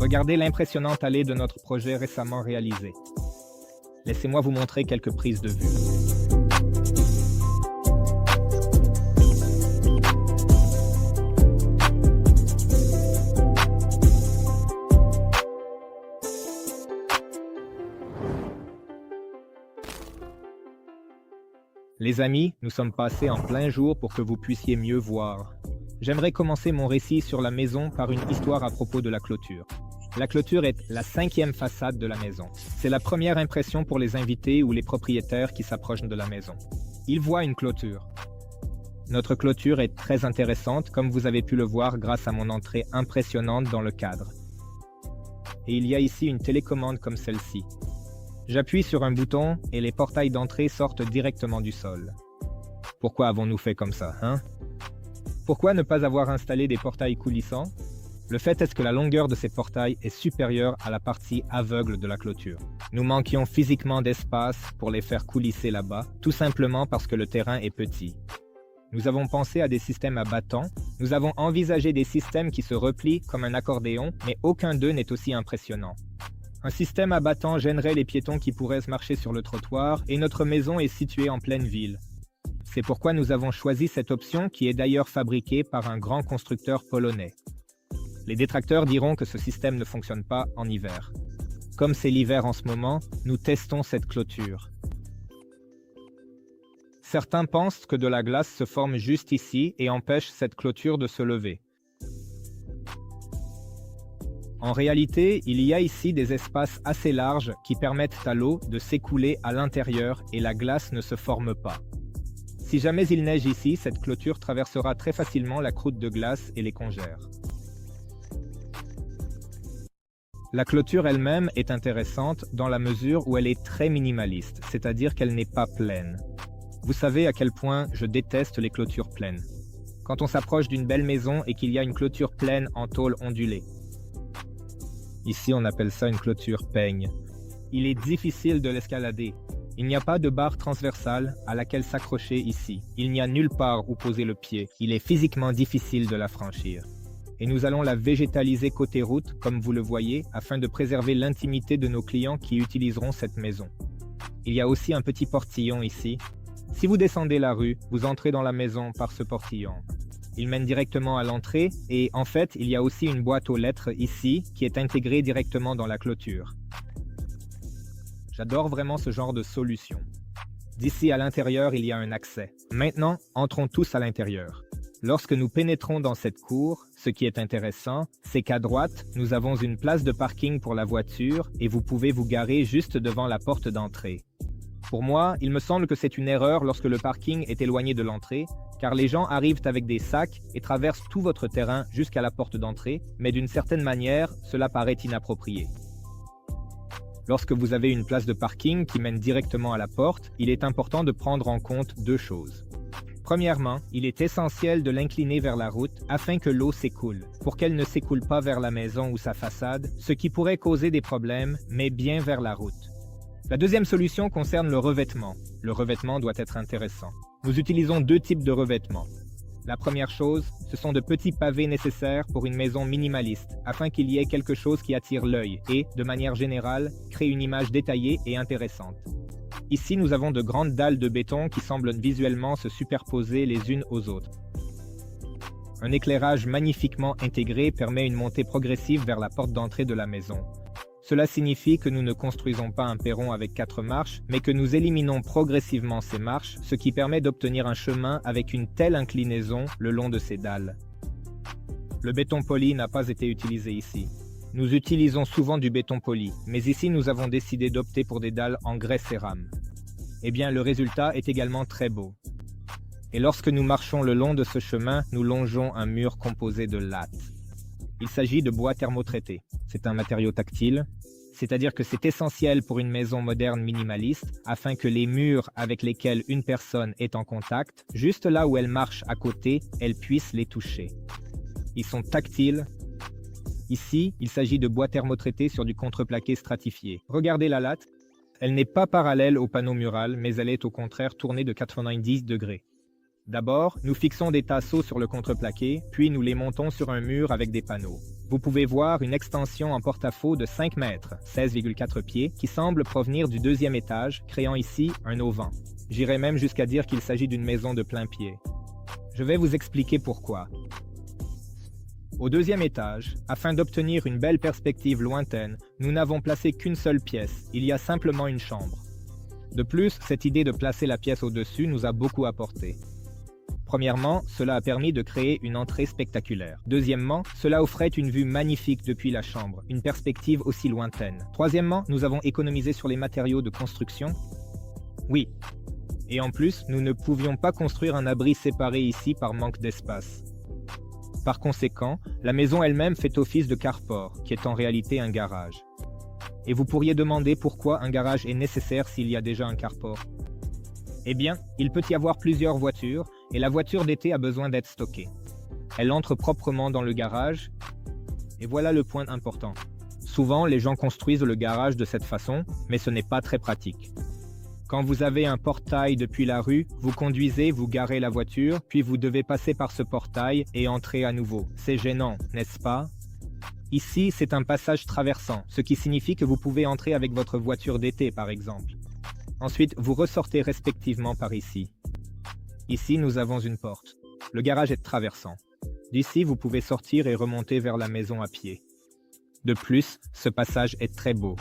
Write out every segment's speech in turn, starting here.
Regardez l'impressionnante allée de notre projet récemment réalisé. Laissez-moi vous montrer quelques prises de vue. Les amis, nous sommes passés en plein jour pour que vous puissiez mieux voir. J'aimerais commencer mon récit sur la maison par une histoire à propos de la clôture. La clôture est la 5e façade de la maison. C'est la première impression pour les invités ou les propriétaires qui s'approchent de la maison. Ils voient une clôture. Notre clôture est très intéressante, comme vous avez pu le voir grâce à mon entrée impressionnante dans le cadre. Et il y a ici une télécommande comme celle-ci. J'appuie sur un bouton et les portails d'entrée sortent directement du sol. Pourquoi avons-nous fait comme ça, hein? Pourquoi ne pas avoir installé des portails coulissants? Le fait est que la longueur de ces portails est supérieure à la partie aveugle de la clôture. Nous manquions physiquement d'espace pour les faire coulisser là-bas, tout simplement parce que le terrain est petit. Nous avons pensé à des systèmes à battants, nous avons envisagé des systèmes qui se replient comme un accordéon, mais aucun d'eux n'est aussi impressionnant. Un système à battants gênerait les piétons qui pourraient se marcher sur le trottoir et notre maison est située en pleine ville. C'est pourquoi nous avons choisi cette option qui est d'ailleurs fabriquée par un grand constructeur polonais. Les détracteurs diront que ce système ne fonctionne pas en hiver. Comme c'est l'hiver en ce moment, nous testons cette clôture. Certains pensent que de la glace se forme juste ici et empêche cette clôture de se lever. En réalité, il y a ici des espaces assez larges qui permettent à l'eau de s'écouler à l'intérieur et la glace ne se forme pas. Si jamais il neige ici, cette clôture traversera très facilement la croûte de glace et les congère. La clôture elle-même est intéressante dans la mesure où elle est très minimaliste, c'est-à-dire qu'elle n'est pas pleine. Vous savez à quel point je déteste les clôtures pleines. Quand on s'approche d'une belle maison et qu'il y a une clôture pleine en tôle ondulée. Ici, on appelle ça une clôture peigne. Il est difficile de l'escalader. Il n'y a pas de barre transversale à laquelle s'accrocher ici. Il n'y a nulle part où poser le pied. Il est physiquement difficile de la franchir. Et nous allons la végétaliser côté route, comme vous le voyez, afin de préserver l'intimité de nos clients qui utiliseront cette maison. Il y a aussi un petit portillon ici. Si vous descendez la rue, vous entrez dans la maison par ce portillon. Il mène directement à l'entrée et en fait, il y a aussi une boîte aux lettres ici qui est intégrée directement dans la clôture. J'adore vraiment ce genre de solution. D'ici à l'intérieur, il y a un accès. Maintenant, entrons tous à l'intérieur. Lorsque nous pénétrons dans cette cour, ce qui est intéressant, c'est qu'à droite, nous avons une place de parking pour la voiture et vous pouvez vous garer juste devant la porte d'entrée. Pour moi, il me semble que c'est une erreur lorsque le parking est éloigné de l'entrée, car les gens arrivent avec des sacs et traversent tout votre terrain jusqu'à la porte d'entrée, mais d'une certaine manière, cela paraît inapproprié. Lorsque vous avez une place de parking qui mène directement à la porte, il est important de prendre en compte deux choses. Premièrement, il est essentiel de l'incliner vers la route afin que l'eau s'écoule, pour qu'elle ne s'écoule pas vers la maison ou sa façade, ce qui pourrait causer des problèmes, mais bien vers la route. La deuxième solution concerne le revêtement. Le revêtement doit être intéressant. Nous utilisons deux types de revêtements. La première chose, ce sont de petits pavés nécessaires pour une maison minimaliste, afin qu'il y ait quelque chose qui attire l'œil et, de manière générale, crée une image détaillée et intéressante. Ici, nous avons de grandes dalles de béton qui semblent visuellement se superposer les unes aux autres. Un éclairage magnifiquement intégré permet une montée progressive vers la porte d'entrée de la maison. Cela signifie que nous ne construisons pas un perron avec 4 marches, mais que nous éliminons progressivement ces marches, ce qui permet d'obtenir un chemin avec une telle inclinaison le long de ces dalles. Le béton poli n'a pas été utilisé ici. Nous utilisons souvent du béton poli, mais ici nous avons décidé d'opter pour des dalles en grès cérame. Eh bien, le résultat est également très beau. Et lorsque nous marchons le long de ce chemin, nous longeons un mur composé de lattes. Il s'agit de bois thermotraité. C'est un matériau tactile, c'est-à-dire que c'est essentiel pour une maison moderne minimaliste afin que les murs avec lesquels une personne est en contact, juste là où elle marche à côté, elle puisse les toucher. Ils sont tactiles. Ici, il s'agit de bois thermotraité sur du contreplaqué stratifié. Regardez la latte. Elle n'est pas parallèle au panneau mural, mais elle est au contraire tournée de 90 degrés. D'abord, nous fixons des tasseaux sur le contreplaqué, puis nous les montons sur un mur avec des panneaux. Vous pouvez voir une extension en porte-à-faux de 5 mètres, 16,4 pieds, qui semble provenir du deuxième étage, créant ici un auvent. J'irais même jusqu'à dire qu'il s'agit d'une maison de plein pied. Je vais vous expliquer pourquoi. Au deuxième étage, afin d'obtenir une belle perspective lointaine, nous n'avons placé qu'une seule pièce, il y a simplement une chambre. De plus, cette idée de placer la pièce au-dessus nous a beaucoup apporté. Premièrement, cela a permis de créer une entrée spectaculaire. Deuxièmement, cela offrait une vue magnifique depuis la chambre, une perspective aussi lointaine. Troisièmement, nous avons économisé sur les matériaux de construction. Oui. Et en plus, nous ne pouvions pas construire un abri séparé ici par manque d'espace. Par conséquent, la maison elle-même fait office de carport, qui est en réalité un garage. Et vous pourriez demander pourquoi un garage est nécessaire s'il y a déjà un carport. Eh bien, il peut y avoir plusieurs voitures, et la voiture d'été a besoin d'être stockée. Elle entre proprement dans le garage, et voilà le point important. Souvent, les gens construisent le garage de cette façon, mais ce n'est pas très pratique. Quand vous avez un portail depuis la rue, vous conduisez, vous garez la voiture, puis vous devez passer par ce portail et entrer à nouveau. C'est gênant, n'est-ce pas? Ici, c'est un passage traversant, ce qui signifie que vous pouvez entrer avec votre voiture d'été, par exemple. Ensuite, vous ressortez respectivement par ici. Ici, nous avons une porte. Le garage est traversant. D'ici, vous pouvez sortir et remonter vers la maison à pied. De plus, ce passage est très beau.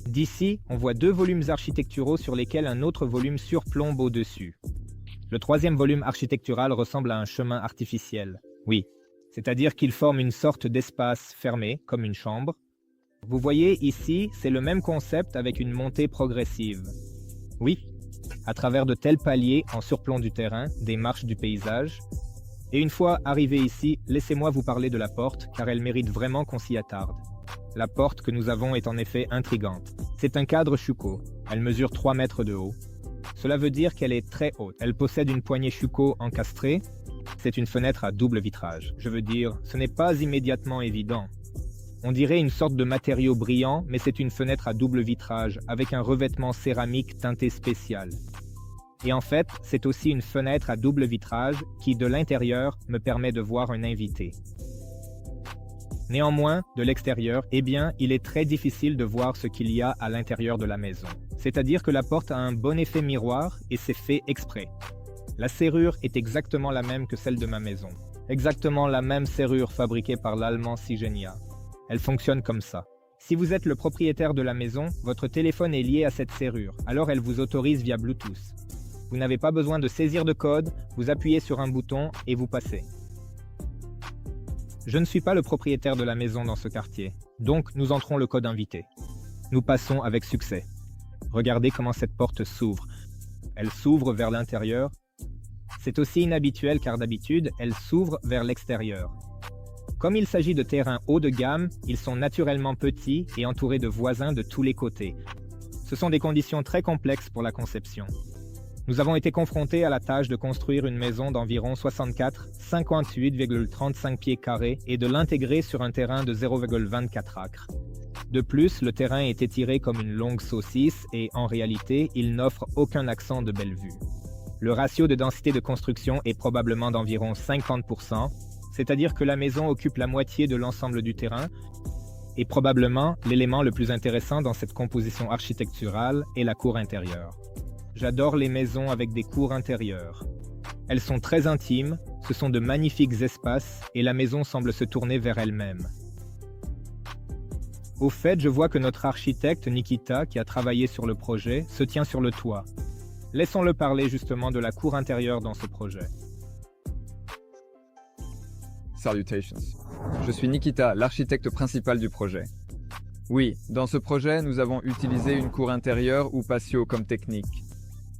D'ici, on voit 2 volumes architecturaux sur lesquels un autre volume surplombe au-dessus. Le troisième volume architectural ressemble à un chemin artificiel. Oui, c'est-à-dire qu'il forme une sorte d'espace fermé, comme une chambre. Vous voyez ici, c'est le même concept avec une montée progressive. Oui, à travers de tels paliers en surplomb du terrain, des marches du paysage. Et une fois arrivé ici, laissez-moi vous parler de la porte, car elle mérite vraiment qu'on s'y attarde. La porte que nous avons est en effet intrigante. C'est un cadre Schuco. Elle mesure 3 mètres de haut. Cela veut dire qu'elle est très haute. Elle possède une poignée Schuco encastrée. C'est une fenêtre à double vitrage. Je veux dire, ce n'est pas immédiatement évident. On dirait une sorte de matériau brillant, mais c'est une fenêtre à double vitrage, avec un revêtement céramique teinté spécial. Et en fait, c'est aussi une fenêtre à double vitrage qui, de l'intérieur, me permet de voir un invité. Néanmoins, de l'extérieur, eh bien, il est très difficile de voir ce qu'il y a à l'intérieur de la maison. C'est-à-dire que la porte a un bon effet miroir et c'est fait exprès. La serrure est exactement la même que celle de ma maison. Exactement la même serrure fabriquée par l'allemand Sigenia. Elle fonctionne comme ça. Si vous êtes le propriétaire de la maison, votre téléphone est lié à cette serrure, alors elle vous autorise via Bluetooth. Vous n'avez pas besoin de saisir de code, vous appuyez sur un bouton et vous passez. Je ne suis pas le propriétaire de la maison dans ce quartier, donc nous entrons le code invité. Nous passons avec succès. Regardez comment cette porte s'ouvre. Elle s'ouvre vers l'intérieur. C'est aussi inhabituel car d'habitude, elle s'ouvre vers l'extérieur. Comme il s'agit de terrains haut de gamme, ils sont naturellement petits et entourés de voisins de tous les côtés. Ce sont des conditions très complexes pour la conception. Nous avons été confrontés à la tâche de construire une maison d'environ 58,35 pieds carrés et de l'intégrer sur un terrain de 0,24 acres. De plus, le terrain est étiré comme une longue saucisse et, en réalité, il n'offre aucun accent de belle vue. Le ratio de densité de construction est probablement d'environ 50%, c'est-à-dire que la maison occupe la moitié de l'ensemble du terrain, et probablement l'élément le plus intéressant dans cette composition architecturale est la cour intérieure. J'adore les maisons avec des cours intérieures. Elles sont très intimes, ce sont de magnifiques espaces et la maison semble se tourner vers elle-même. Au fait, je vois que notre architecte Nikita, qui a travaillé sur le projet, se tient sur le toit. Laissons-le parler justement de la cour intérieure dans ce projet. Salutations. Je suis Nikita, l'architecte principal du projet. Oui, dans ce projet, nous avons utilisé une cour intérieure ou patio comme technique.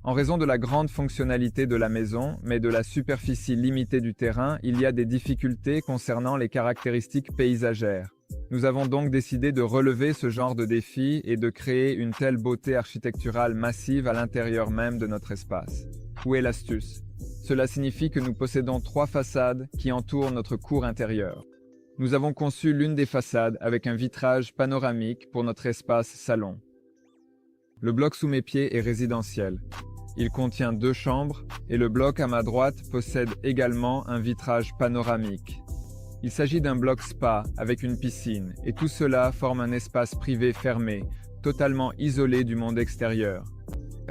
En raison de la grande fonctionnalité de la maison, mais de la superficie limitée du terrain, il y a des difficultés concernant les caractéristiques paysagères. Nous avons donc décidé de relever ce genre de défi et de créer une telle beauté architecturale massive à l'intérieur même de notre espace. Où est l'astuce? Cela signifie que nous possédons 3 façades qui entourent notre cour intérieure. Nous avons conçu l'une des façades avec un vitrage panoramique pour notre espace salon. Le bloc sous mes pieds est résidentiel. Il contient 2 chambres et le bloc à ma droite possède également un vitrage panoramique. Il s'agit d'un bloc spa avec une piscine et tout cela forme un espace privé fermé, totalement isolé du monde extérieur.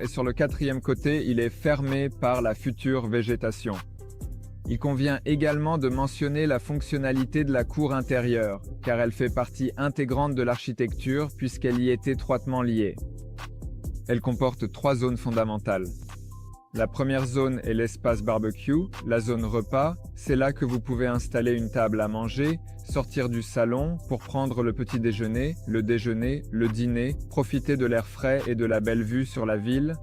Et sur le 4e côté, il est fermé par la future végétation. Il convient également de mentionner la fonctionnalité de la cour intérieure, car elle fait partie intégrante de l'architecture puisqu'elle y est étroitement liée. Elle comporte 3 zones fondamentales. La première zone est l'espace barbecue, la zone repas. C'est là que vous pouvez installer une table à manger, sortir du salon pour prendre le petit déjeuner, le dîner, profiter de l'air frais et de la belle vue sur la ville.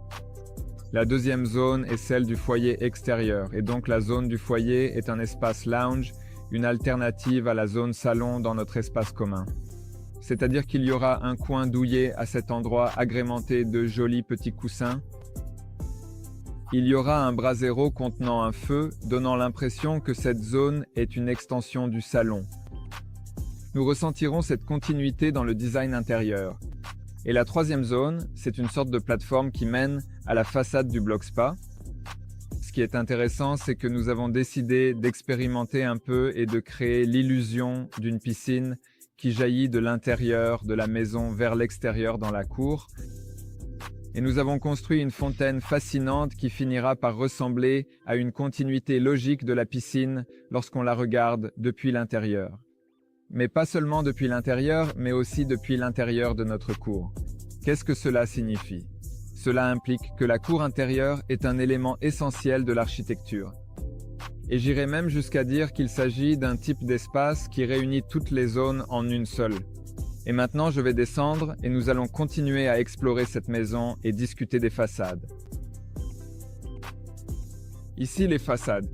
La deuxième zone est celle du foyer extérieur, et donc la zone du foyer est un espace lounge, une alternative à la zone salon dans notre espace commun. C'est-à-dire qu'il y aura un coin douillet à cet endroit agrémenté de jolis petits coussins. Il y aura un brasero contenant un feu, donnant l'impression que cette zone est une extension du salon. Nous ressentirons cette continuité dans le design intérieur. Et la troisième zone, c'est une sorte de plateforme qui mène à la façade du bloc spa. Ce qui est intéressant, c'est que nous avons décidé d'expérimenter un peu et de créer l'illusion d'une piscine qui jaillit de l'intérieur de la maison vers l'extérieur dans la cour. Et nous avons construit une fontaine fascinante qui finira par ressembler à une continuité logique de la piscine lorsqu'on la regarde depuis l'intérieur. Mais pas seulement depuis l'intérieur, mais aussi depuis l'intérieur de notre cour. Qu'est-ce que cela signifie? Cela implique que la cour intérieure est un élément essentiel de l'architecture. Et j'irai même jusqu'à dire qu'il s'agit d'un type d'espace qui réunit toutes les zones en une seule. Et maintenant, je vais descendre et nous allons continuer à explorer cette maison et discuter des façades. Ici, les façades.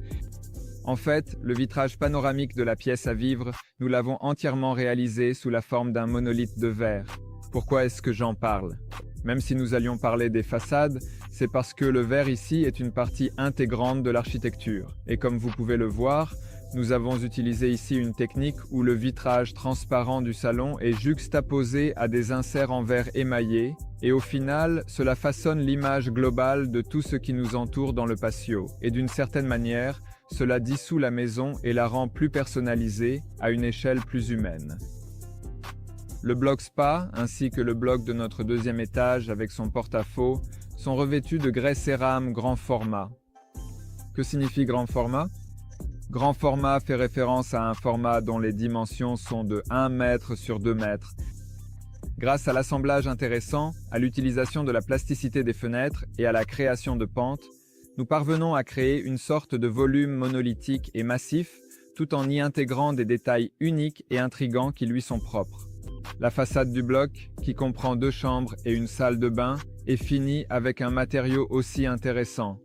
En fait, le vitrage panoramique de la pièce à vivre, nous l'avons entièrement réalisé sous la forme d'un monolithe de verre. Pourquoi est-ce que j'en parle? Même si nous allions parler des façades, c'est parce que le verre ici est une partie intégrante de l'architecture. Et comme vous pouvez le voir, nous avons utilisé ici une technique où le vitrage transparent du salon est juxtaposé à des inserts en verre émaillé, et au final, cela façonne l'image globale de tout ce qui nous entoure dans le patio. Et d'une certaine manière, cela dissout la maison et la rend plus personnalisée, à une échelle plus humaine. Le bloc spa, ainsi que le bloc de notre 2e étage avec son porte-à-faux, sont revêtus de grès cérame grand format. Que signifie grand format? Grand format fait référence à un format dont les dimensions sont de 1 mètre sur 2 mètres. Grâce à l'assemblage intéressant, à l'utilisation de la plasticité des fenêtres et à la création de pentes, nous parvenons à créer une sorte de volume monolithique et massif, tout en y intégrant des détails uniques et intrigants qui lui sont propres. La façade du bloc, qui comprend 2 chambres et une salle de bain, est finie avec un matériau aussi intéressant.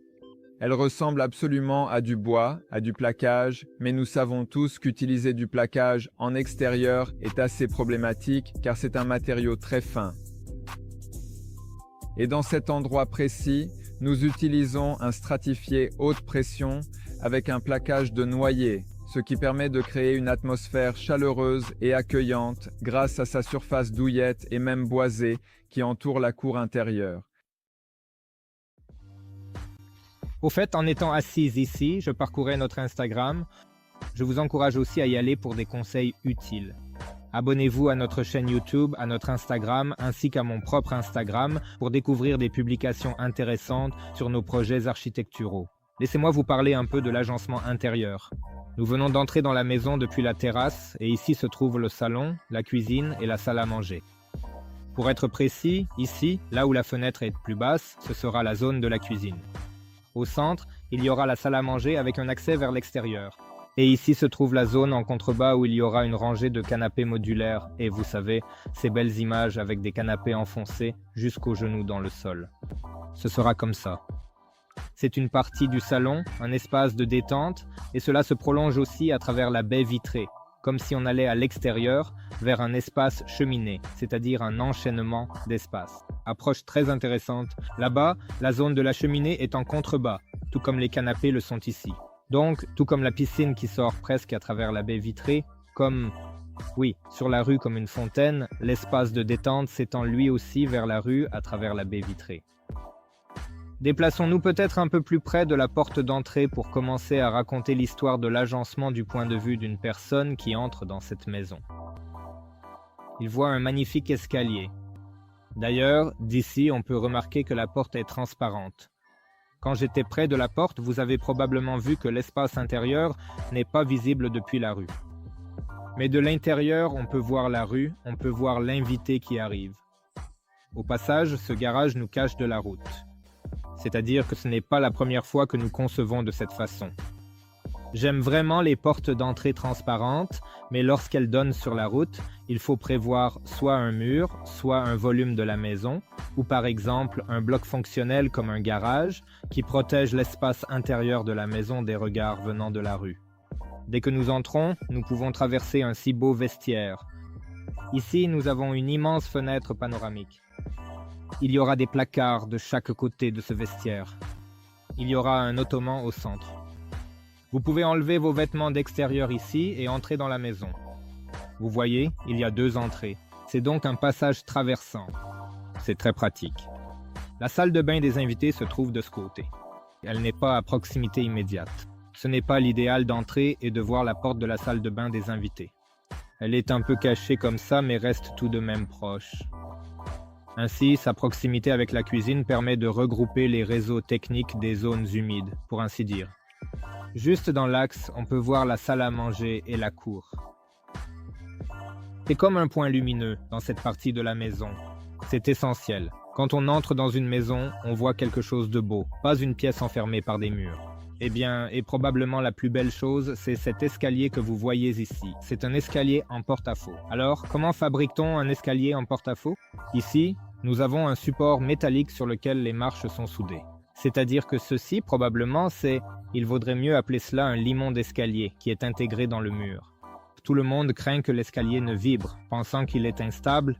Elle ressemble absolument à du bois, à du plaquage, mais nous savons tous qu'utiliser du plaquage en extérieur est assez problématique car c'est un matériau très fin. Et dans cet endroit précis, nous utilisons un stratifié haute pression avec un plaquage de noyer, ce qui permet de créer une atmosphère chaleureuse et accueillante grâce à sa surface douillette et même boisée qui entoure la cour intérieure. Au fait, en étant assise ici, je parcourais notre Instagram. Je vous encourage aussi à y aller pour des conseils utiles. Abonnez-vous à notre chaîne YouTube, à notre Instagram, ainsi qu'à mon propre Instagram pour découvrir des publications intéressantes sur nos projets architecturaux. Laissez-moi vous parler un peu de l'agencement intérieur. Nous venons d'entrer dans la maison depuis la terrasse et ici se trouve le salon, la cuisine et la salle à manger. Pour être précis, ici, là où la fenêtre est plus basse, ce sera la zone de la cuisine. Au centre, il y aura la salle à manger avec un accès vers l'extérieur. Et ici se trouve la zone en contrebas où il y aura une rangée de canapés modulaires et vous savez, ces belles images avec des canapés enfoncés jusqu'aux genoux dans le sol. Ce sera comme ça. C'est une partie du salon, un espace de détente, et cela se prolonge aussi à travers la baie vitrée, comme si on allait à l'extérieur vers un espace cheminé, c'est-à-dire un enchaînement d'espaces. Approche très intéressante. Là-bas, la zone de la cheminée est en contrebas, tout comme les canapés le sont ici. Donc, tout comme la piscine qui sort presque à travers la baie vitrée, sur la rue comme une fontaine, l'espace de détente s'étend lui aussi vers la rue à travers la baie vitrée. Déplaçons-nous peut-être un peu plus près de la porte d'entrée pour commencer à raconter l'histoire de l'agencement du point de vue d'une personne qui entre dans cette maison. Il voit un magnifique escalier. D'ailleurs, d'ici, on peut remarquer que la porte est transparente. Quand j'étais près de la porte, vous avez probablement vu que l'espace intérieur n'est pas visible depuis la rue. Mais de l'intérieur, on peut voir la rue, on peut voir l'invité qui arrive. Au passage, ce garage nous cache de la route. C'est-à-dire que ce n'est pas la première fois que nous concevons de cette façon. J'aime vraiment les portes d'entrée transparentes, mais lorsqu'elles donnent sur la route, il faut prévoir soit un mur, soit un volume de la maison, ou par exemple un bloc fonctionnel comme un garage qui protège l'espace intérieur de la maison des regards venant de la rue. Dès que nous entrons, nous pouvons traverser un si beau vestiaire. Ici, nous avons une immense fenêtre panoramique. Il y aura des placards de chaque côté de ce vestiaire. Il y aura un ottoman au centre. Vous pouvez enlever vos vêtements d'extérieur ici et entrer dans la maison. Vous voyez, il y a 2 entrées. C'est donc un passage traversant. C'est très pratique. La salle de bain des invités se trouve de ce côté. Elle n'est pas à proximité immédiate. Ce n'est pas l'idéal d'entrer et de voir la porte de la salle de bain des invités. Elle est un peu cachée comme ça, mais reste tout de même proche. Ainsi, sa proximité avec la cuisine permet de regrouper les réseaux techniques des zones humides, pour ainsi dire. Juste dans l'axe, on peut voir la salle à manger et la cour. C'est comme un point lumineux dans cette partie de la maison. C'est essentiel. Quand on entre dans une maison, on voit quelque chose de beau, pas une pièce enfermée par des murs. Eh bien, et probablement la plus belle chose, c'est cet escalier que vous voyez ici. C'est un escalier en porte-à-faux. Alors, comment fabrique-t-on un escalier en porte-à-faux? Ici, nous avons un support métallique sur lequel les marches sont soudées. C'est-à-dire que ceci, probablement, il vaudrait mieux appeler cela un limon d'escalier qui est intégré dans le mur. Tout le monde craint que l'escalier ne vibre, pensant qu'il est instable.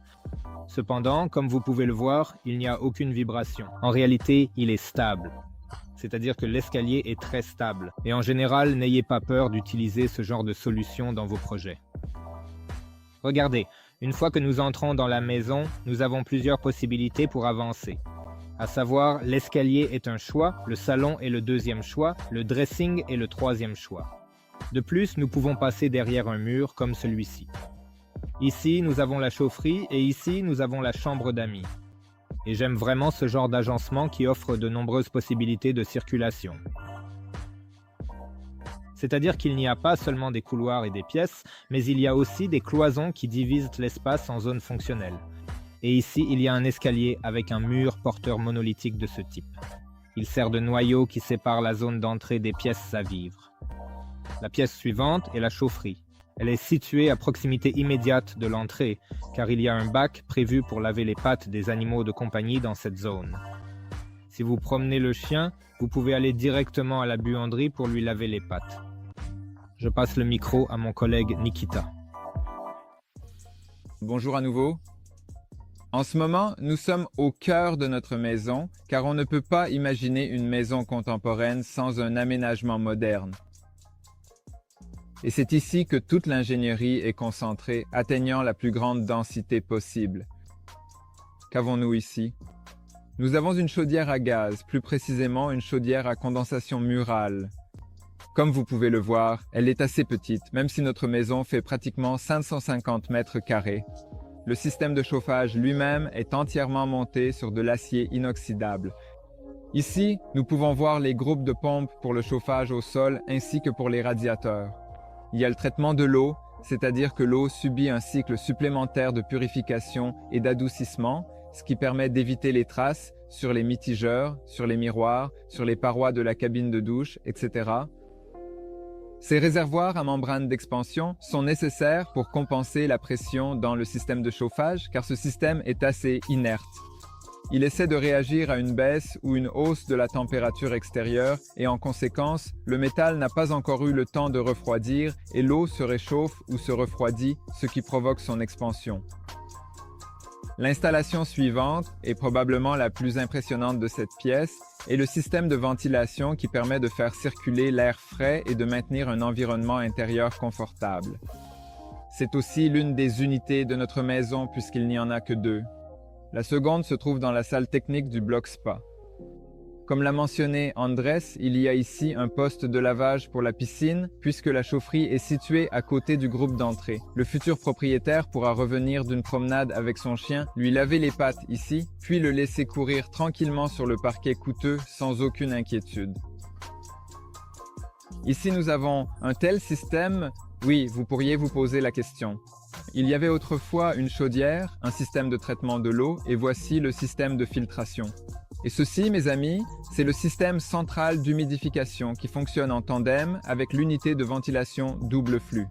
Cependant, comme vous pouvez le voir, il n'y a aucune vibration. En réalité, il est stable. C'est-à-dire que l'escalier est très stable. Et en général, n'ayez pas peur d'utiliser ce genre de solution dans vos projets. Regardez, une fois que nous entrons dans la maison, nous avons plusieurs possibilités pour avancer. À savoir, l'escalier est un choix, le salon est le 2e choix, le dressing est le 3e choix. De plus, nous pouvons passer derrière un mur comme celui-ci. Ici, nous avons la chaufferie et ici, nous avons la chambre d'amis. Et j'aime vraiment ce genre d'agencement qui offre de nombreuses possibilités de circulation. C'est-à-dire qu'il n'y a pas seulement des couloirs et des pièces, mais il y a aussi des cloisons qui divisent l'espace en zones fonctionnelles. Et ici, il y a un escalier avec un mur porteur monolithique de ce type. Il sert de noyau qui sépare la zone d'entrée des pièces à vivre. La pièce suivante est la chaufferie. Elle est située à proximité immédiate de l'entrée, car il y a un bac prévu pour laver les pattes des animaux de compagnie dans cette zone. Si vous promenez le chien, vous pouvez aller directement à la buanderie pour lui laver les pattes. Je passe le micro à mon collègue Nikita. Bonjour à nouveau. En ce moment, nous sommes au cœur de notre maison, car on ne peut pas imaginer une maison contemporaine sans un aménagement moderne. Et c'est ici que toute l'ingénierie est concentrée, atteignant la plus grande densité possible. Qu'avons-nous ici? Nous avons une chaudière à gaz, plus précisément une chaudière à condensation murale. Comme vous pouvez le voir, elle est assez petite, même si notre maison fait pratiquement 550 mètres carrés. Le système de chauffage lui-même est entièrement monté sur de l'acier inoxydable. Ici, nous pouvons voir les groupes de pompes pour le chauffage au sol ainsi que pour les radiateurs. Il y a le traitement de l'eau, c'est-à-dire que l'eau subit un cycle supplémentaire de purification et d'adoucissement, ce qui permet d'éviter les traces sur les mitigeurs, sur les miroirs, sur les parois de la cabine de douche, etc. Ces réservoirs à membrane d'expansion sont nécessaires pour compenser la pression dans le système de chauffage car ce système est assez inerte. Il essaie de réagir à une baisse ou une hausse de la température extérieure et en conséquence, le métal n'a pas encore eu le temps de refroidir et l'eau se réchauffe ou se refroidit, ce qui provoque son expansion. L'installation suivante, et probablement la plus impressionnante de cette pièce, est le système de ventilation qui permet de faire circuler l'air frais et de maintenir un environnement intérieur confortable. C'est aussi l'une des unités de notre maison puisqu'il n'y en a que 2. La seconde se trouve dans la salle technique du bloc spa. Comme l'a mentionné Andrés, il y a ici un poste de lavage pour la piscine, puisque la chaufferie est située à côté du groupe d'entrée. Le futur propriétaire pourra revenir d'une promenade avec son chien, lui laver les pattes ici, puis le laisser courir tranquillement sur le parquet coûteux sans aucune inquiétude. Ici, nous avons un tel système. Oui, vous pourriez vous poser la question. Il y avait autrefois une chaudière, un système de traitement de l'eau, et voici le système de filtration. Et ceci, mes amis, c'est le système central d'humidification qui fonctionne en tandem avec l'unité de ventilation double flux.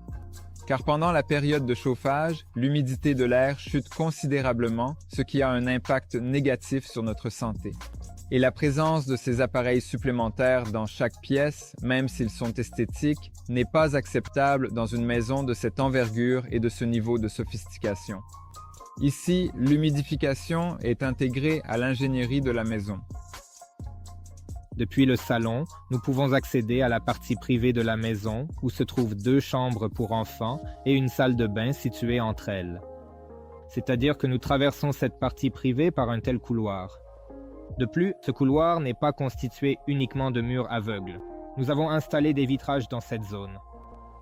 Car pendant la période de chauffage, l'humidité de l'air chute considérablement, ce qui a un impact négatif sur notre santé. Et la présence de ces appareils supplémentaires dans chaque pièce, même s'ils sont esthétiques, n'est pas acceptable dans une maison de cette envergure et de ce niveau de sophistication. Ici, l'humidification est intégrée à l'ingénierie de la maison. Depuis le salon, nous pouvons accéder à la partie privée de la maison où se trouvent 2 chambres pour enfants et une salle de bain située entre elles. C'est-à-dire que nous traversons cette partie privée par un tel couloir. De plus, ce couloir n'est pas constitué uniquement de murs aveugles. Nous avons installé des vitrages dans cette zone.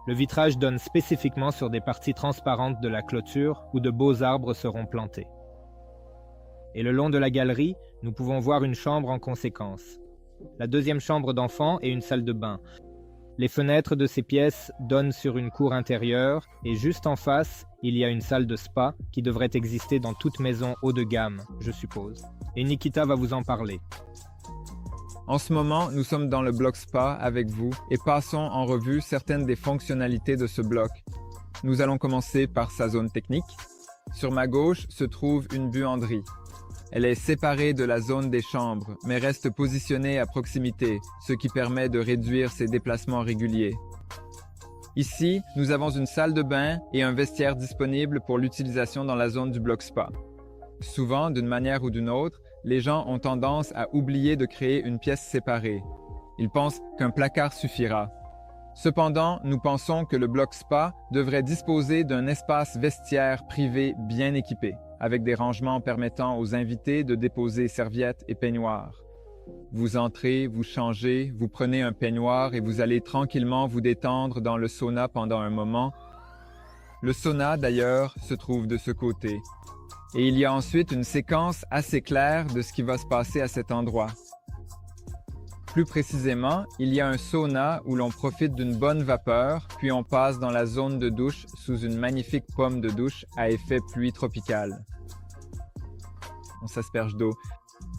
Le vitrage donne spécifiquement sur des parties transparentes de la clôture où de beaux arbres seront plantés. Et le long de la galerie, nous pouvons voir une chambre en conséquence. La 2e chambre d'enfant et une salle de bain. Les fenêtres de ces pièces donnent sur une cour intérieure et juste en face, il y a une salle de spa qui devrait exister dans toute maison haut de gamme, je suppose. Et Nikita va vous en parler. En ce moment, nous sommes dans le bloc spa avec vous et passons en revue certaines des fonctionnalités de ce bloc. Nous allons commencer par sa zone technique. Sur ma gauche se trouve une buanderie. Elle est séparée de la zone des chambres, mais reste positionnée à proximité, ce qui permet de réduire ses déplacements réguliers. Ici, nous avons une salle de bain et un vestiaire disponible pour l'utilisation dans la zone du bloc spa. Souvent, d'une manière ou d'une autre, les gens ont tendance à oublier de créer une pièce séparée. Ils pensent qu'un placard suffira. Cependant, nous pensons que le bloc spa devrait disposer d'un espace vestiaire privé bien équipé, avec des rangements permettant aux invités de déposer serviettes et peignoirs. Vous entrez, vous changez, vous prenez un peignoir et vous allez tranquillement vous détendre dans le sauna pendant un moment. Le sauna, d'ailleurs, se trouve de ce côté. Et il y a ensuite une séquence assez claire de ce qui va se passer à cet endroit. Plus précisément, il y a un sauna où l'on profite d'une bonne vapeur, puis on passe dans la zone de douche sous une magnifique pomme de douche à effet pluie tropicale. On s'asperge d'eau.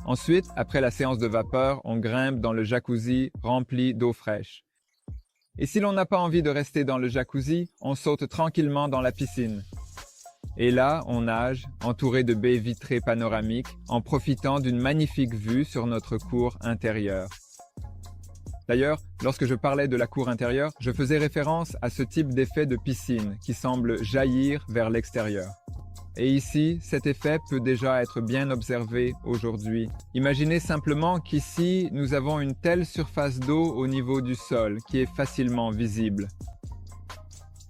Ensuite, après la séance de vapeur, on grimpe dans le jacuzzi rempli d'eau fraîche. Et si l'on n'a pas envie de rester dans le jacuzzi, on saute tranquillement dans la piscine. Et là, on nage, entouré de baies vitrées panoramiques, en profitant d'une magnifique vue sur notre cour intérieure. D'ailleurs, lorsque je parlais de la cour intérieure, je faisais référence à ce type d'effet de piscine qui semble jaillir vers l'extérieur. Et ici, cet effet peut déjà être bien observé aujourd'hui. Imaginez simplement qu'ici, nous avons une telle surface d'eau au niveau du sol qui est facilement visible.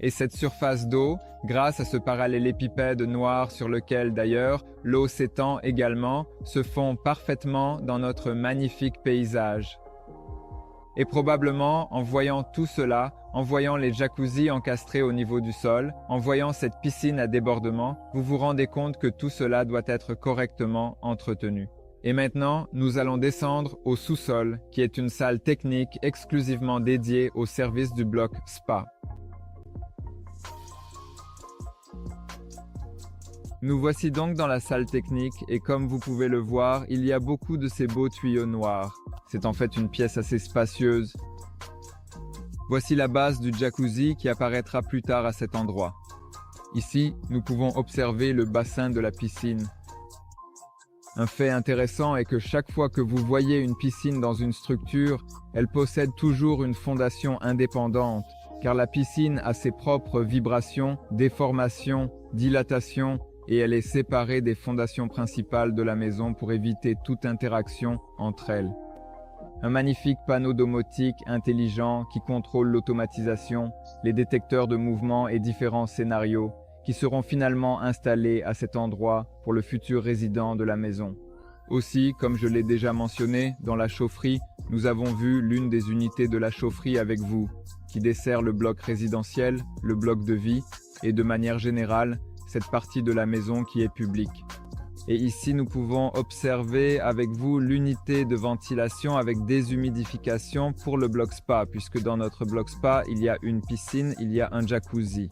Et cette surface d'eau, grâce à ce parallélépipède noir sur lequel d'ailleurs l'eau s'étend également, se fond parfaitement dans notre magnifique paysage. Et probablement, en voyant tout cela, en voyant les jacuzzis encastrés au niveau du sol, en voyant cette piscine à débordement, vous vous rendez compte que tout cela doit être correctement entretenu. Et maintenant, nous allons descendre au sous-sol, qui est une salle technique exclusivement dédiée au service du bloc spa. Nous voici donc dans la salle technique et comme vous pouvez le voir, il y a beaucoup de ces beaux tuyaux noirs. C'est en fait une pièce assez spacieuse. Voici la base du jacuzzi qui apparaîtra plus tard à cet endroit. Ici, nous pouvons observer le bassin de la piscine. Un fait intéressant est que chaque fois que vous voyez une piscine dans une structure, elle possède toujours une fondation indépendante, car la piscine a ses propres vibrations, déformations, dilatations, et elle est séparée des fondations principales de la maison pour éviter toute interaction entre elles. Un magnifique panneau domotique intelligent qui contrôle l'automatisation, les détecteurs de mouvement et différents scénarios qui seront finalement installés à cet endroit pour le futur résident de la maison. Aussi, comme je l'ai déjà mentionné, dans la chaufferie, nous avons vu l'une des unités de la chaufferie avec vous, qui dessert le bloc résidentiel, le bloc de vie, et de manière générale, cette partie de la maison qui est publique. Et ici, nous pouvons observer avec vous l'unité de ventilation avec déshumidification pour le bloc spa, puisque dans notre bloc spa, il y a une piscine, il y a un jacuzzi.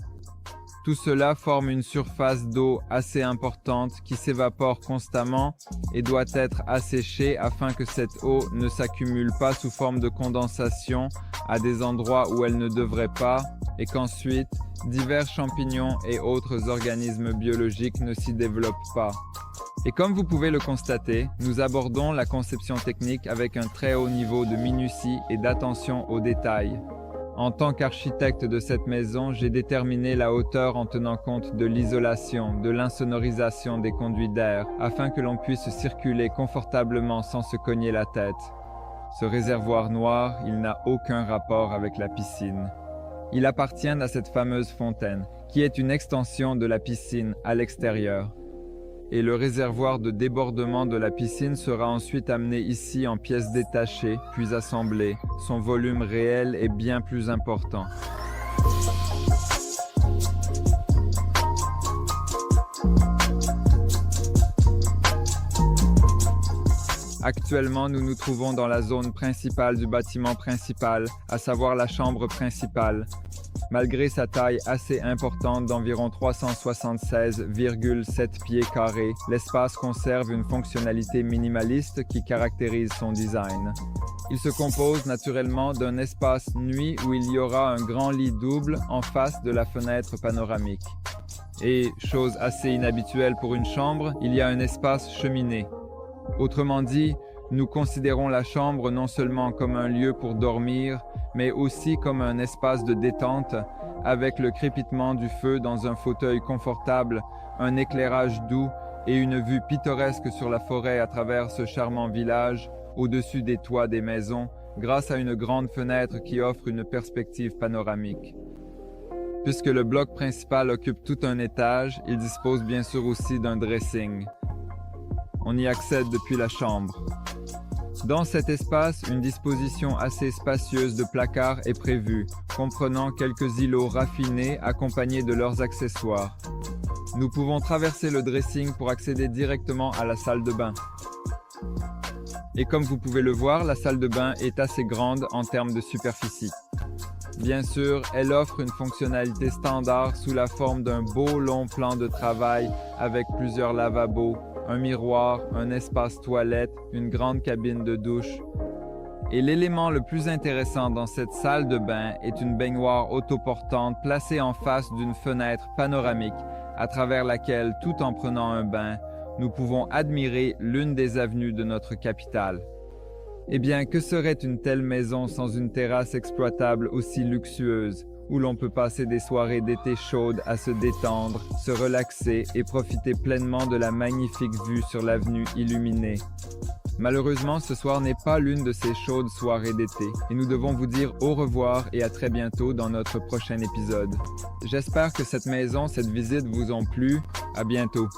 Tout cela forme une surface d'eau assez importante qui s'évapore constamment et doit être asséchée afin que cette eau ne s'accumule pas sous forme de condensation à des endroits où elle ne devrait pas et qu'ensuite divers champignons et autres organismes biologiques ne s'y développent pas. Et comme vous pouvez le constater, nous abordons la conception technique avec un très haut niveau de minutie et d'attention aux détails. En tant qu'architecte de cette maison, j'ai déterminé la hauteur en tenant compte de l'isolation, de l'insonorisation des conduits d'air, afin que l'on puisse circuler confortablement sans se cogner la tête. Ce réservoir noir, il n'a aucun rapport avec la piscine. Il appartient à cette fameuse fontaine, qui est une extension de la piscine à l'extérieur. Et le réservoir de débordement de la piscine sera ensuite amené ici en pièces détachées, puis assemblées. Son volume réel est bien plus important. Actuellement, nous nous trouvons dans la zone principale du bâtiment principal, à savoir la chambre principale. Malgré sa taille assez importante d'environ 376,7 pieds carrés, l'espace conserve une fonctionnalité minimaliste qui caractérise son design. Il se compose naturellement d'un espace nuit où il y aura un grand lit double en face de la fenêtre panoramique. Et, chose assez inhabituelle pour une chambre, il y a un espace cheminée. Autrement dit, nous considérons la chambre non seulement comme un lieu pour dormir, mais aussi comme un espace de détente, avec le crépitement du feu dans un fauteuil confortable, un éclairage doux et une vue pittoresque sur la forêt à travers ce charmant village, au-dessus des toits des maisons, grâce à une grande fenêtre qui offre une perspective panoramique. Puisque le bloc principal occupe tout un étage, il dispose bien sûr aussi d'un dressing. On y accède depuis la chambre. Dans cet espace, une disposition assez spacieuse de placards est prévue, comprenant quelques îlots raffinés accompagnés de leurs accessoires. Nous pouvons traverser le dressing pour accéder directement à la salle de bain. Et comme vous pouvez le voir, la salle de bain est assez grande en termes de superficie. Bien sûr, elle offre une fonctionnalité standard sous la forme d'un beau long plan de travail avec plusieurs lavabos, un miroir, un espace toilette, une grande cabine de douche. Et l'élément le plus intéressant dans cette salle de bain est une baignoire autoportante placée en face d'une fenêtre panoramique à travers laquelle, tout en prenant un bain, nous pouvons admirer l'une des avenues de notre capitale. Eh bien, que serait une telle maison sans une terrasse exploitable aussi luxueuse, où l'on peut passer des soirées d'été chaudes à se détendre, se relaxer et profiter pleinement de la magnifique vue sur l'avenue illuminée. Malheureusement, ce soir n'est pas l'une de ces chaudes soirées d'été et nous devons vous dire au revoir et à très bientôt dans notre prochain épisode. J'espère que cette maison, cette visite vous ont plu. À bientôt.